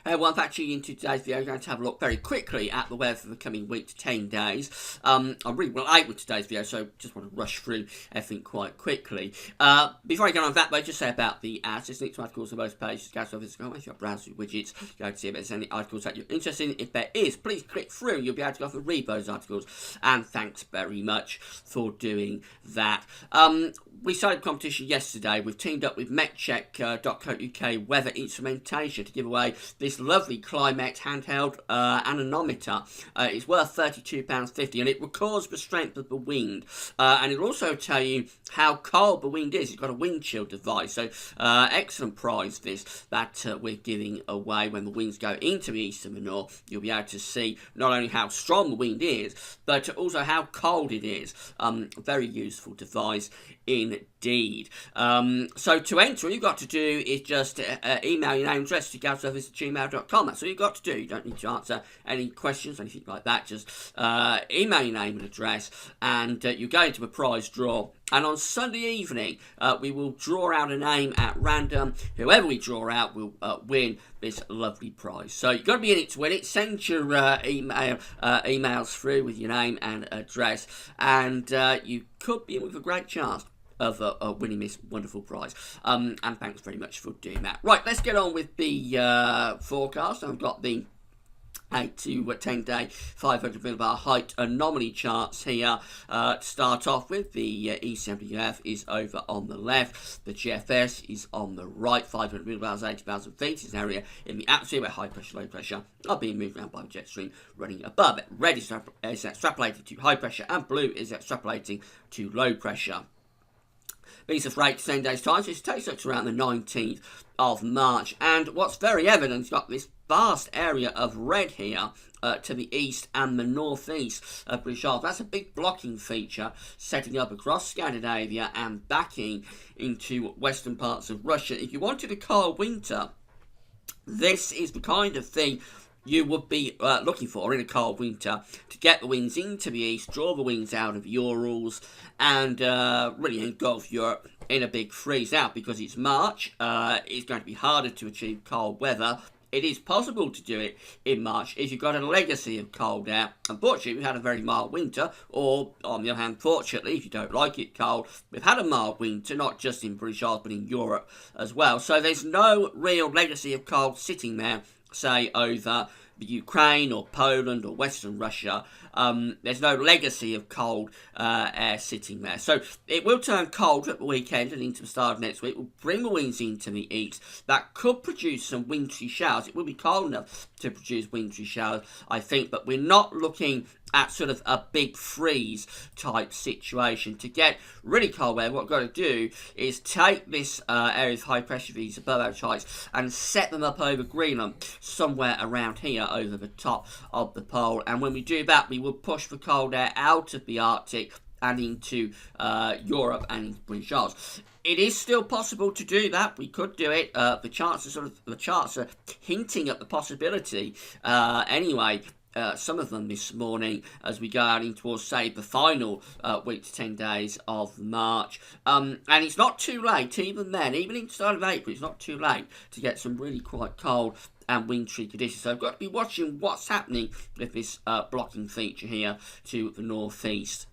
Well, in fact, tuning into today's video, I'm going to have a look very quickly at the weather for the coming week to 10 days. I'm really well out with today's video, so just want to rush through everything quite quickly. Before I get on with that, though, just say about the ads. There's links to articles on both pages. Go to office, go into your browser widgets, go to see if there's any articles that you're interested in. If there is, please click through. You'll be able to go off and read those articles. And thanks very much for doing that. We started the competition yesterday. We've teamed up with metcheck.co.uk weather instrumentation to give away this lovely Climate handheld anemometer. It's worth £32.50 and it records the strength of the wind. And it'll also tell you how cold the wind is. It's got a wind chill device. So excellent prize this that we're giving away. When the winds go into the east and the north, you'll be able to see not only how strong the wind is, but also how cold it is. Very useful device indeed. So to enter, all you've got to do is just email your name and address to gavservice@gmail.com. That's all you've got to do. You don't need to answer any questions or anything like that. Just email your name and address, and you go into the prize draw. And on Sunday evening, we will draw out a name at random. Whoever we draw out will win this lovely prize. So you've got to be in it to win it. Send your emails through with your name and address, and you could be in with a great chance of winning this wonderful prize. And thanks very much for doing that. Right, let's get on with the forecast. I've got the 8 to 10 day 500 millibar height anomaly charts here. To start off with, the ECMWF is over on the left, the GFS is on the right. 500 millibars, 80,000 feet is an area in the atmosphere where high pressure, low pressure are being moved around by the jet stream running above it. Red is extrapolating to high pressure and blue is extrapolating to low pressure. Visa for 8 to 10 days time, so it takes us around the 19th of March. And what's very evident, you've got this vast area of red here to the east and the northeast of British Isles. That's a big blocking feature setting up across Scandinavia and backing into western parts of Russia. If you wanted a cold winter, this is the kind of thing you would be looking for in a cold winter, to get the winds into the east, draw the winds out of Urals, and really engulf Europe in a big freeze. Now, because it's March, it's going to be harder to achieve cold weather. It is possible to do it in March if you've got a legacy of cold air. Unfortunately, we've had a very mild winter, or on the other hand, fortunately, if you don't like it cold, we've had a mild winter, not just in British Isles, but in Europe as well. So there's no real legacy of cold sitting there, say, over the Ukraine or Poland or Western Russia. There's no legacy of cold air sitting there. So it will turn cold at the weekend and into the start of next week. It will bring the winds into the east. That could produce some wintry showers. It will be cold enough to produce wintry showers, I think, but we're not looking at sort of a big freeze type situation. To get really cold weather, what we've got to do is take this area of high pressure, these above average heights, and set them up over Greenland, somewhere around here over the top of the pole. And when we do that, we will push the cold air out of the Arctic and into Europe and into British Isles. It is still possible to do that. We could do it. The charts are hinting at the possibility anyway. Some of them this morning as we go out in towards, say, the final week to 10 days of March. And it's not too late, even then, even in the start of April, it's not too late to get some really quite cold and wintry conditions. So I've got to be watching what's happening with this blocking feature here to the northeast.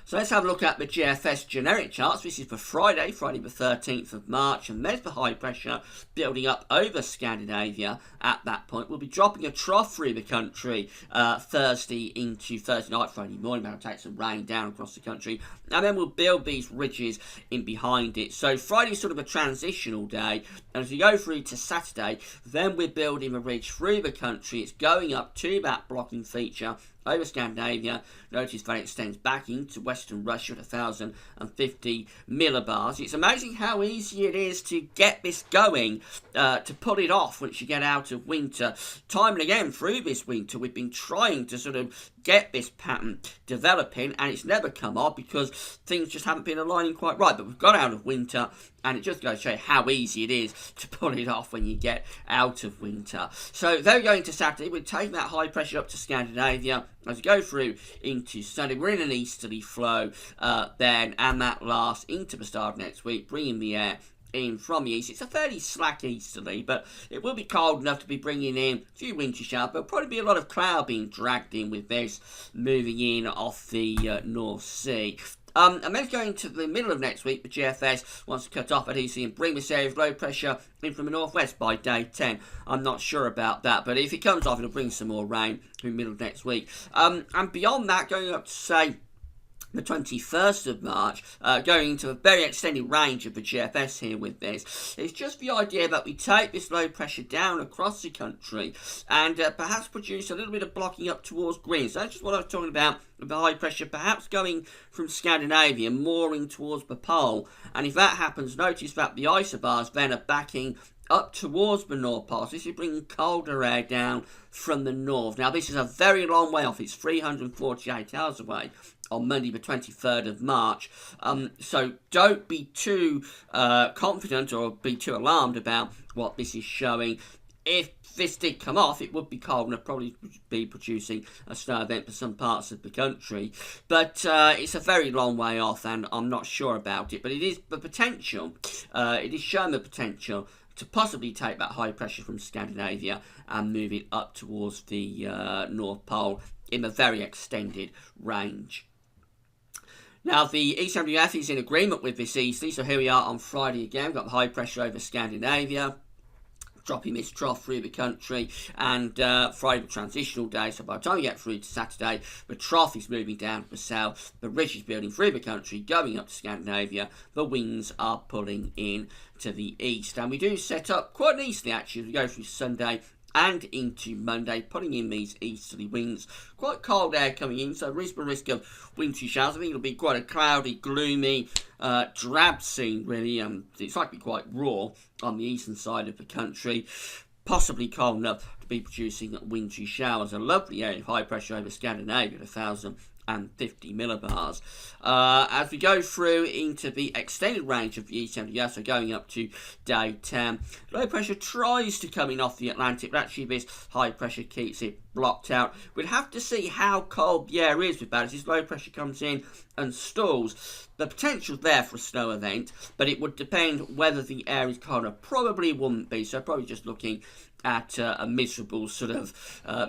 So let's have a look at the GFS generic charts. This is for Friday the 13th of March, and there's the high pressure building up over Scandinavia at that point. We'll be dropping a trough through the country Thursday into Thursday night, Friday morning. That'll take some rain down across the country, and then we'll build these ridges in behind it. So Friday's sort of a transitional day, and as we go through to Saturday, then we're building a ridge through the country. It's going up to that blocking feature over Scandinavia. Notice that it extends back into western Russia at 1,050 millibars. It's amazing how easy it is to get this going, to pull it off once you get out of winter. Time and again through this winter, we've been trying to sort of get this pattern developing, and it's never come off because things just haven't been aligning quite right. But we've got out of winter, and it just goes to show you how easy it is to pull it off when you get out of winter. So they're going to Saturday. We're taking that high pressure up to Scandinavia. As we go through into Sunday, we're in an easterly flow then, and that lasts into the start of next week, bringing the air in from the east. It's a fairly slack easterly, but it will be cold enough to be bringing in a few wintry showers. There'll probably be a lot of cloud being dragged in with this moving in off the North Sea. And then going to the middle of next week, the GFS wants to cut off at EC and bring this area of low pressure in from the northwest by day 10. I'm not sure about that, but if it comes off, it'll bring some more rain in the middle of next week. And beyond that, going up to, say, the 21st of March, going into a very extended range of the GFS here with this. It's just the idea that we take this low pressure down across the country and perhaps produce a little bit of blocking up towards Green. So that's just what I was talking about with the high pressure, perhaps going from Scandinavia, mooring towards the pole. And if that happens, notice that the isobars then are backing up towards the North Pole. So this is bringing colder air down from the north. Now, this is a very long way off. It's 348 hours away on Monday the 23rd of March. So don't be too confident or be too alarmed about what this is showing. If this did come off, it would be cold and probably be producing a snow event for some parts of the country. But it's a very long way off, and I'm not sure about it. But it is the potential. It is showing the potential to possibly take that high pressure from Scandinavia and move it up towards the North Pole in a very extended range. Now, the ECMWF is in agreement with this easterly, so here we are on Friday again. We've got the high pressure over Scandinavia, dropping this trough through the country, and Friday the transitional day, so by the time we get through to Saturday, the trough is moving down to the south, the ridge is building through the country, going up to Scandinavia, the winds are pulling in to the east, and we do set up quite an easterly actually as we go through Sunday and into Monday, putting in these easterly winds. Quite cold air coming in, so reasonable risk of wintry showers. I think it'll be quite a cloudy, gloomy, drab scene, really. It's likely to be quite raw on the eastern side of the country. Possibly cold enough to be producing wintry showers. A lovely area of high pressure over Scandinavia at 1,050 millibars. As we go through into the extended range of the East MDS, so going up to day 10, low pressure tries to come in off the Atlantic, but actually this high pressure keeps it blocked out. We'd have to see how cold the air is with that as this low pressure comes in and stalls. The potential's there for a snow event, but it would depend whether the air is cold enough. Probably wouldn't be, so probably just looking at a miserable sort of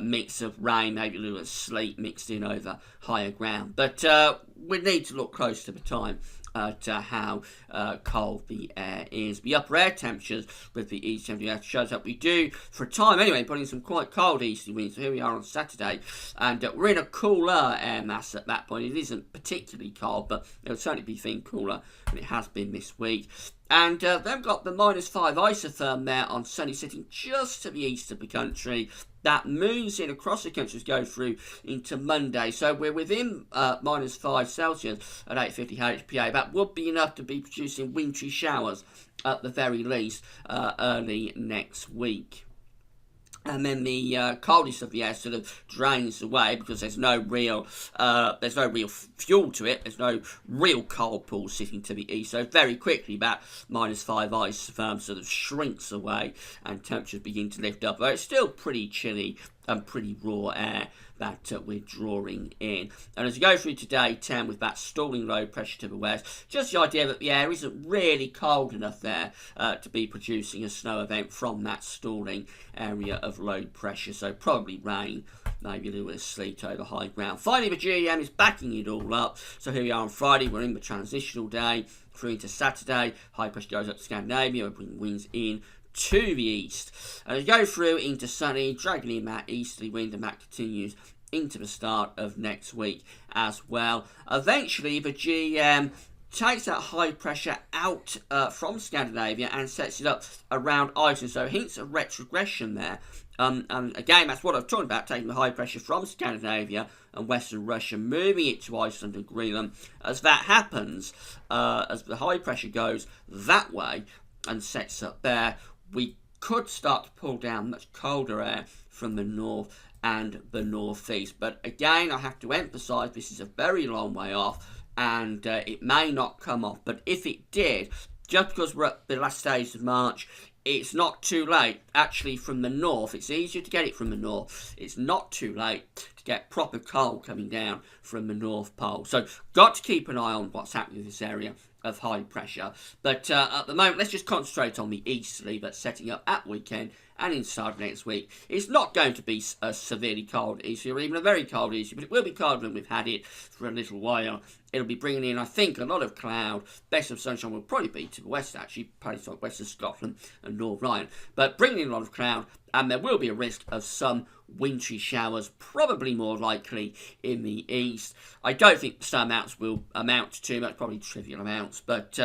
mix of rain, maybe a little sleet mixed in over higher ground. But we need to look close to the time to how cold the air is. The upper air temperatures with the East MDS shows that we do, for a time anyway, putting some quite cold easterly winds. So here we are on Saturday, and we're in a cooler air mass at that point. It isn't particularly cold, but it'll certainly be feeling cooler than it has been this week. And they've got the -5 isotherm there on Sunday, sitting just to the east of the country. That moves in across the country as we go through into Monday. So we're within -5 Celsius at 850 HPA. That would be enough to be producing wintry showers at the very least early next week. And then the coldest of the air sort of drains away because there's no real fuel to it. There's no real cold pool sitting to the east. So very quickly that -5 isotherm sort of shrinks away and temperatures begin to lift up. But it's still pretty chilly and pretty raw air that we're drawing in. And as we go through today 10 with that stalling low pressure to the west, just the idea that the air isn't really cold enough there to be producing a snow event from that stalling area of low pressure. So probably rain, maybe a little bit of sleet over high ground. Finally, the GEM is backing it all up. So here we are on Friday, we're in the transitional day through into Saturday. High pressure goes up to Scandinavia, we're bringing winds in to the east. As we go through into sunny, dragging in that easterly wind, and that continues into the start of next week as well. Eventually, the GM takes that high pressure out from Scandinavia and sets it up around Iceland. So hints of retrogression there. And again, that's what I'm talking about, taking the high pressure from Scandinavia and Western Russia, moving it to Iceland and Greenland. As that happens, as the high pressure goes that way and sets up there, we could start to pull down much colder air from the north and the northeast. But again, I have to emphasise this is a very long way off, and it may not come off. But if it did, just because we're at the last days of March, it's not too late. Actually, from the north, it's easier to get it from the north. It's not too late to get proper cold coming down from the North Pole. So got to keep an eye on what's happening in this area of high pressure. But at the moment, let's just concentrate on the easterly that's setting up at weekend and inside next week. It's not going to be a severely cold easterly or even a very cold easterly, but it will be colder than we've had it for a little while. It'll be bringing in, I think, a lot of cloud. Best of sunshine will probably be to the west, actually, places like west of Scotland and Northern Ireland. But bringing in a lot of cloud, and there will be a risk of some wintry showers, probably more likely in the east. I don't think the snow amounts will amount to too much, probably trivial amounts, but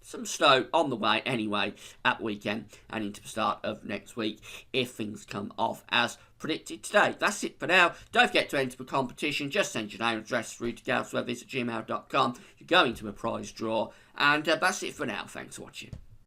some snow on the way anyway at weekend and into the start of next week if things come off as predicted today. That's it for now. Don't forget to enter the competition. Just send your name and address through to galsweathers@gmail.com. You're going to a prize draw. And that's it for now. Thanks for watching.